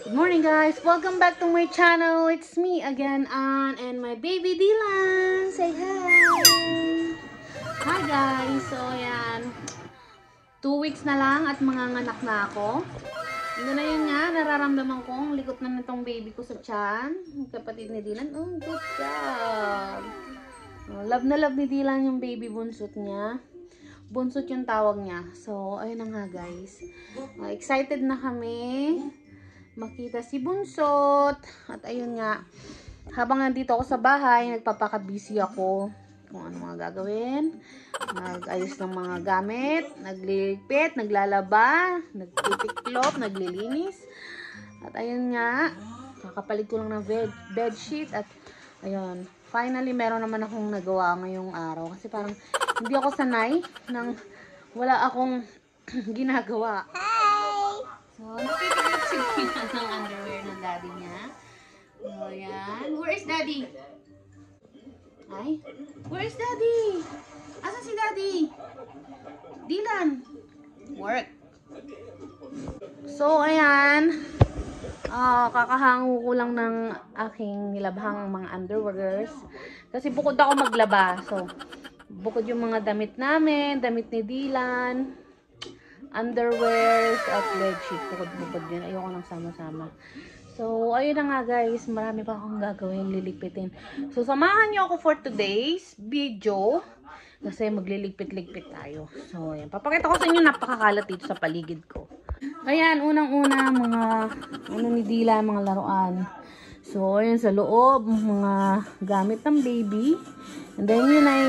Good morning guys! Welcome back to my channel. It's me again, Ann, and my baby Dylan. Say hi! Hi guys! So ayan, 2 weeks na lang at manganganak na ako. Hindi na yun nga, nararamdaman ko ang likot na nitong baby ko sa tiyan. Kapatid ni Dylan. Oh, good job! Love na love ni Dylan yung baby bunsot niya. Bunsot yung tawag niya. So, ayun na nga guys. Excited na kami makita si Bunsot. At ayun nga, habang nandito ako sa bahay, nagpapaka-busy ako kung ano mga gagawin. Nag-ayos ng mga gamit, nagliligpit, naglalaba, nagtitiklop, naglilinis. At ayun nga, kakapalit ko lang ng bedsheet. At ayun, finally meron naman akong nagawa ngayong araw. Kasi parang hindi ako sanay nang wala akong ginagawa. So, natitiklop si Dylan ng underwear ng daddy niya. So, yan. Where is daddy? Ay? Where is daddy? Asan si daddy? Dylan? Work. So, ayan. Kakahango ko lang ng aking nilabhang mga underwears. Kasi bukod ako maglaba. So, bukod yung mga damit namin, damit ni Dylan, underwears at bedsheet. Bukod yun. Ayoko nang sama-sama. So, ayun na nga guys. Marami pa akong gagawin. Liligpitin. So, samahan niyo ako for today's video. Kasi magliligpit-ligpit tayo. So, ayan. Papakita ko sa inyo napakakalat dito sa paligid ko. Ayan. Unang-una, mga ano ni Dila, mga laruan. So, ayan sa loob. Mga gamit ng baby. And then, yun ay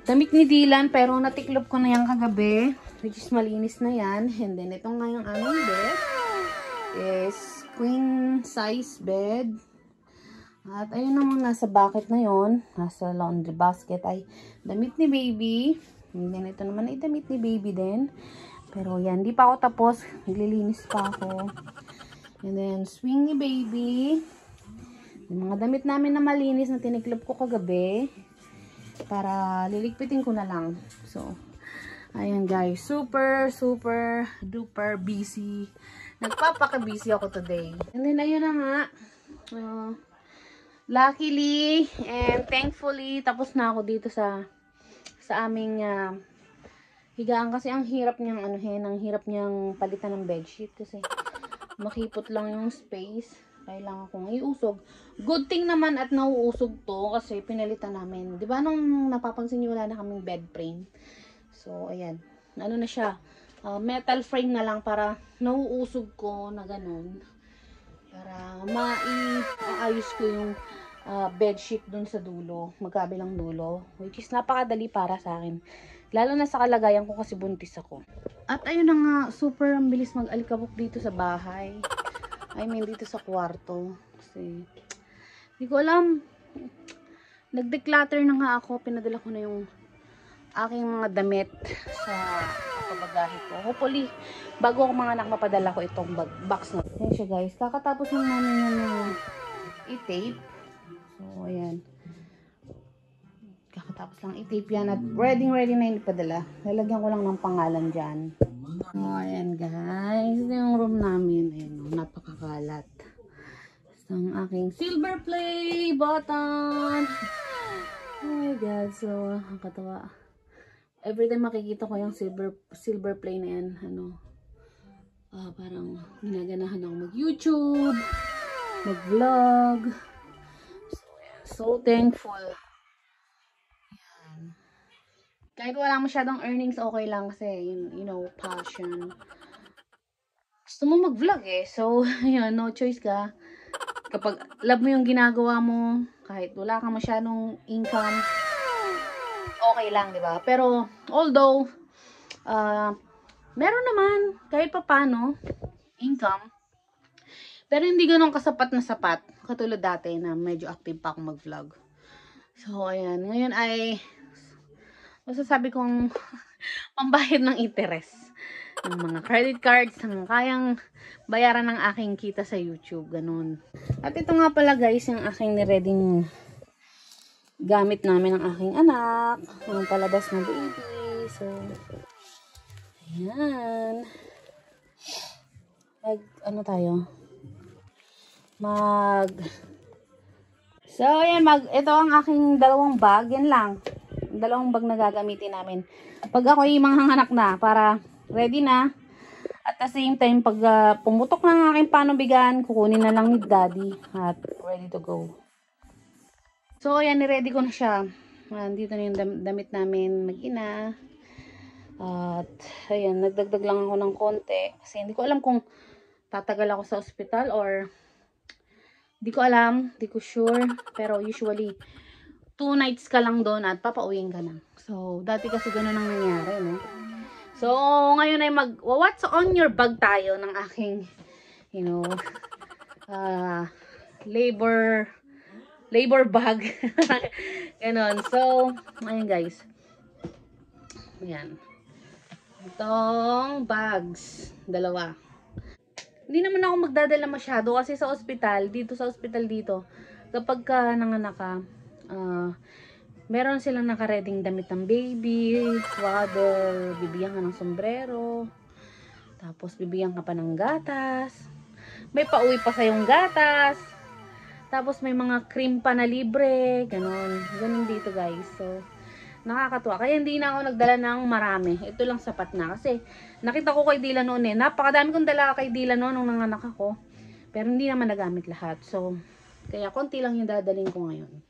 damit ni Dylan, pero natiklop ko na yan kagabi, which is malinis na yan. And then, ito nga yung aming bed is queen size bed. At ayun naman nasa bucket na yon, nasa laundry basket ay damit ni baby. And then, ito naman ay damit ni baby din. Pero yan, di pa ako tapos, naglilinis pa ako. And then, swing ni baby. Yung mga damit namin na malinis na tiniklop ko kagabi, para liligpitin ko na lang. So, ayan guys. Super duper busy. Nagpapaka-busy ako today. And then, ayun na nga. Luckily and thankfully, tapos na ako dito sa aming higaan. Kasi ang hirap niyang, ang hirap niyang palitan ng bedsheet. Kasi makipot lang yung space. Kailangan kong iusog. Good thing naman at nauusog to kasi pinalitan namin. Diba nung napapansin nyo wala na kaming bed frame. So, ayan. Ano na siya. Metal frame na lang para nauusog ko na ganun. Para maiayos ko yung bedsheet dun sa dulo. Magkabilang dulo. Which is napakadali para sa akin. Lalo na sa kalagayan ko kasi buntis ako. At ayun na nga. Super ang bilis mag-alikabok dito sa bahay. I mean, dito sa kwarto. Kasi, hindi ko alam. Nag-declutter na nga ako. Pinadala ko na yung aking mga damit sa pabagahe ko. Hopefully, bago ako mga anak, mapadala ko itong box na. Ayan siya guys. Kakatapos lang namin yan na i-tape. So, ayan. Kakatapos lang i-tape yan. At ready na yung ipadala. Lalagyan ko lang ng pangalan dyan. Oh, ayan guys. Ito yung room namin. Ayan, napakakalat. Ito ang aking silver play button. Oh my god. So, nakakatawa. Every time makikita ko yung silver play na yan, parang ginaganahan ako mag-YouTube, mag-vlog. So thankful. Kahit wala masyadong earnings, okay lang kasi, you know, passion. Gusto mo mag-vlog eh. So, yun, no choice ka. Kapag love mo yung ginagawa mo, kahit wala kang masyadong income, okay lang, di ba? Pero, although, meron naman, kahit papano, income, pero hindi ganun kasapat na sapat. Katulad dati na medyo active pa akong mag-vlog. So, ayan. Ngayon ay masasabi kong pambayad ng interest ng mga credit cards ng kayang bayaran ng aking kita sa YouTube, ganun. At ito nga pala guys, yung aking nireading gamit namin ng aking anak, yung palabas ng baby. So, ayan. Ano tayo? So, ayan, ito ang aking dalawang bag. Yan lang. Dalawang bag na gagamitin namin. Pag ako'y manghanganak na, para ready na. At the same time, pag pumutok ng aking panubigan, kukunin na lang ni Daddy. At ready to go. So, ayan, ni-ready ko na siya. Dito na yung damit namin mag-ina. At, ayan, nagdagdag lang ako ng konti. Kasi hindi ko alam kung tatagal ako sa ospital or di ko alam, di ko sure. Pero usually, 2 nights ka lang doon at papauwiin ka na. So, dati kasi gano'n ang nangyari, no? So, ngayon ay what's on your bag tayo ng aking, labor bag. Ganon. So, ayun guys. Ayan. Itong bags. Dalawa. Hindi naman ako magdadala masyado kasi sa ospital, kapag ka nanganak ka, meron silang nakareding damit ng baby, swaddle, bibigyan ka ng sombrero, tapos bibigyan ka pa ng gatas, may pauwi pa sa yung gatas, tapos may mga cream pa na libre, ganun dito guys. So, nakakatuwa. Kaya hindi na ako nagdala ng marami. Ito lang sapat na. Kasi nakita ko kay Dila noon napakadami kong dala kay Dila noon nung nanganak ako. Pero hindi naman nagamit lahat. So, kaya konti lang yung dadalhin ko ngayon.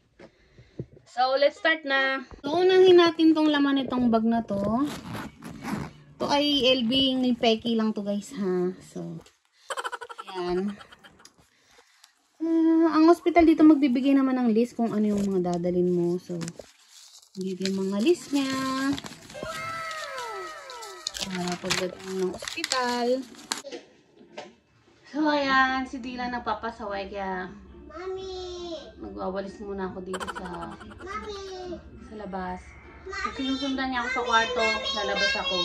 So, let's start na. So, unahin natin tong laman nitong bag na to. Ito ay LB ni Pecky lang to guys ha. So, ayan. Ang hospital dito magbibigay naman ng list kung ano yung mga dadalhin mo. So, dito yung mga list niya. Pagdating ng ospital. So, ayan. Si Dila nagpapasaway kaya magwawalis muna ako dito sa labas. Kung sinusundan niya ako sa kwarto, lalabas ako.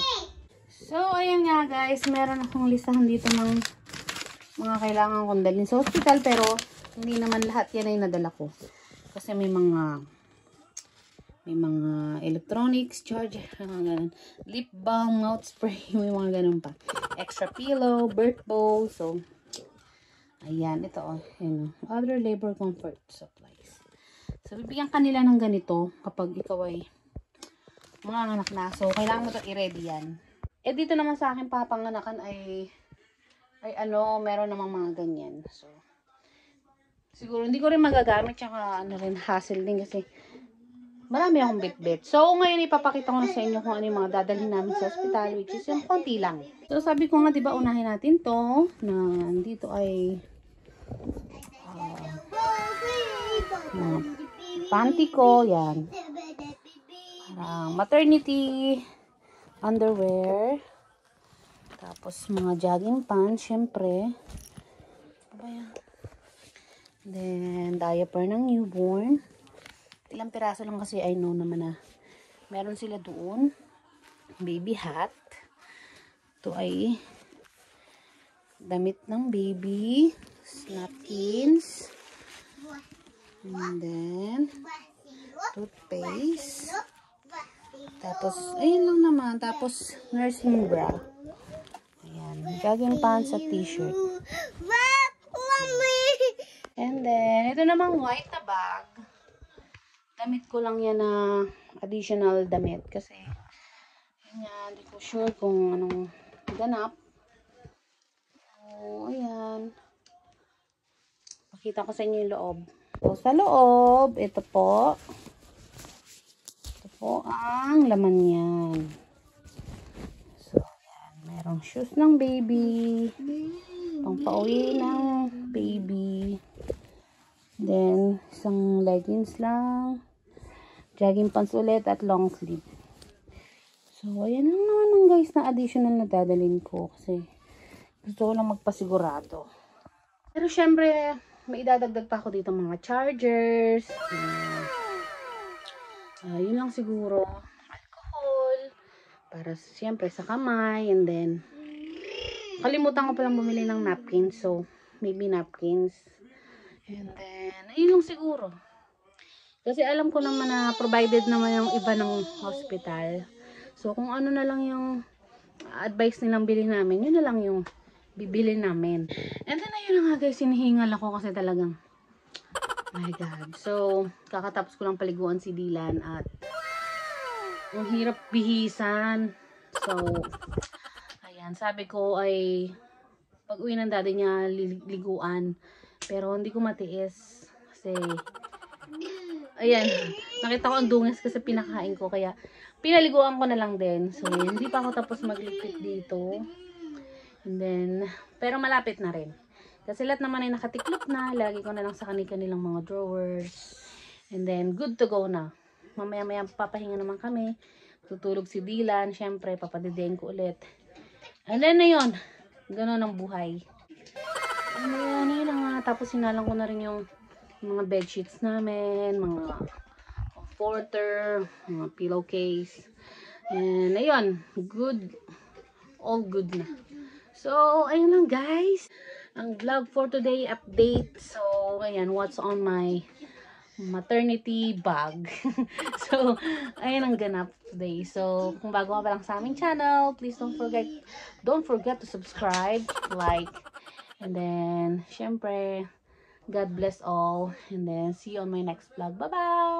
So, ayan nga guys. Meron akong listahan dito ng mga kailangan kong dalhin sa ospital. Pero, hindi naman lahat yan ay nadala ko. Kasi may mga electronics, charger, ganun. Lip balm, mouth spray, may mga ganun pa. Extra pillow, birth bowl. So, ayan, ito other labor comfort supplies. So, bibigyan kanila ng ganito kapag ikaw ay manganganak na. So, kailangan mo ito i-ready yan. Dito naman sa akin papanganakan ay meron namang mga ganyan. So, siguro hindi ko rin magagamit, tsaka hassle din kasi marami akong bit-bit. So, ngayon ipapakita ko na sa inyo kung ano yung mga dadalhin namin sa ospital, which is yung konti lang. So, sabi ko nga, diba, unahin natin to na dito ay panty ko, yan. Parang maternity underwear. Tapos, mga jogging pants, syempre. Ano ba yan? Then, diaper ng newborn. Ilang piraso lang kasi I know naman na meron sila doon. Baby hat. Ito ay damit ng baby. Napkins. And then toothpaste. Tapos, ayun lang naman. Tapos, nursing bra. Ayan. Jogging pants at t-shirt. And then, ito namang white na bag. Damit ko lang yan na additional damit kasi hindi ko sure kung anong ganap. So, ayan. Pakita ko sa inyo yung loob. So, sa loob, ito po ang laman yan. So, ayan. Merong shoes ng baby. Pang-pauwi ng baby. Then, isang leggings lang. Jogging pants ulit at long sleeve. So, ayan lang naman guys na additional na dadalhin ko kasi gusto ko lang magpasigurado. Pero syempre, may idadagdag pa ako dito mga chargers. Yun lang siguro. Alcohol. Para syempre sa kamay. And then, kalimutan ko palang bumili ng napkins. So, maybe napkins. And then, ayun lang siguro. Kasi alam ko naman na provided naman yung iba ng hospital. So, kung ano na lang yung advice nilang bilhin namin, yun na lang yung bibili namin. And then, ayun na nga guys, hinihingal ako kasi talagang, my God. So, kakatapos ko lang paliguan si Dylan at ang hirap bihisan. So, ayan, sabi ko ay pag uwi ng daddy niya, liguan. Pero hindi ko matiis kasi ayan, nakita ko ang dungis kasi pinakain ko kaya pinaliguan ko na lang din. So, hindi pa ako tapos magligpit dito. And then, pero malapit na rin. Kasi lahat naman ay nakatiklop na. Lagi ko na lang sa kanilang mga drawers. And then, good to go na. Mamaya-maya papahinga naman kami. Tutulog si Dylan. Syempre, papadidiin ko ulit. And then, ayun. Ganun ang buhay. And then, yun na nga. Tapos, sinalang ko na rin yung mga bedsheets namin. Mga comforter. Mga pillowcase. And, ayun. Good. All good na. So, ayun lang guys. Ang vlog for today update. So, ayan. What's on my maternity bag. So, ayun ang ganap today. So, kung bago ka pa lang sa aming channel, please don't forget to subscribe, like, and then, syempre, God bless all. And then, see you on my next vlog. Bye-bye!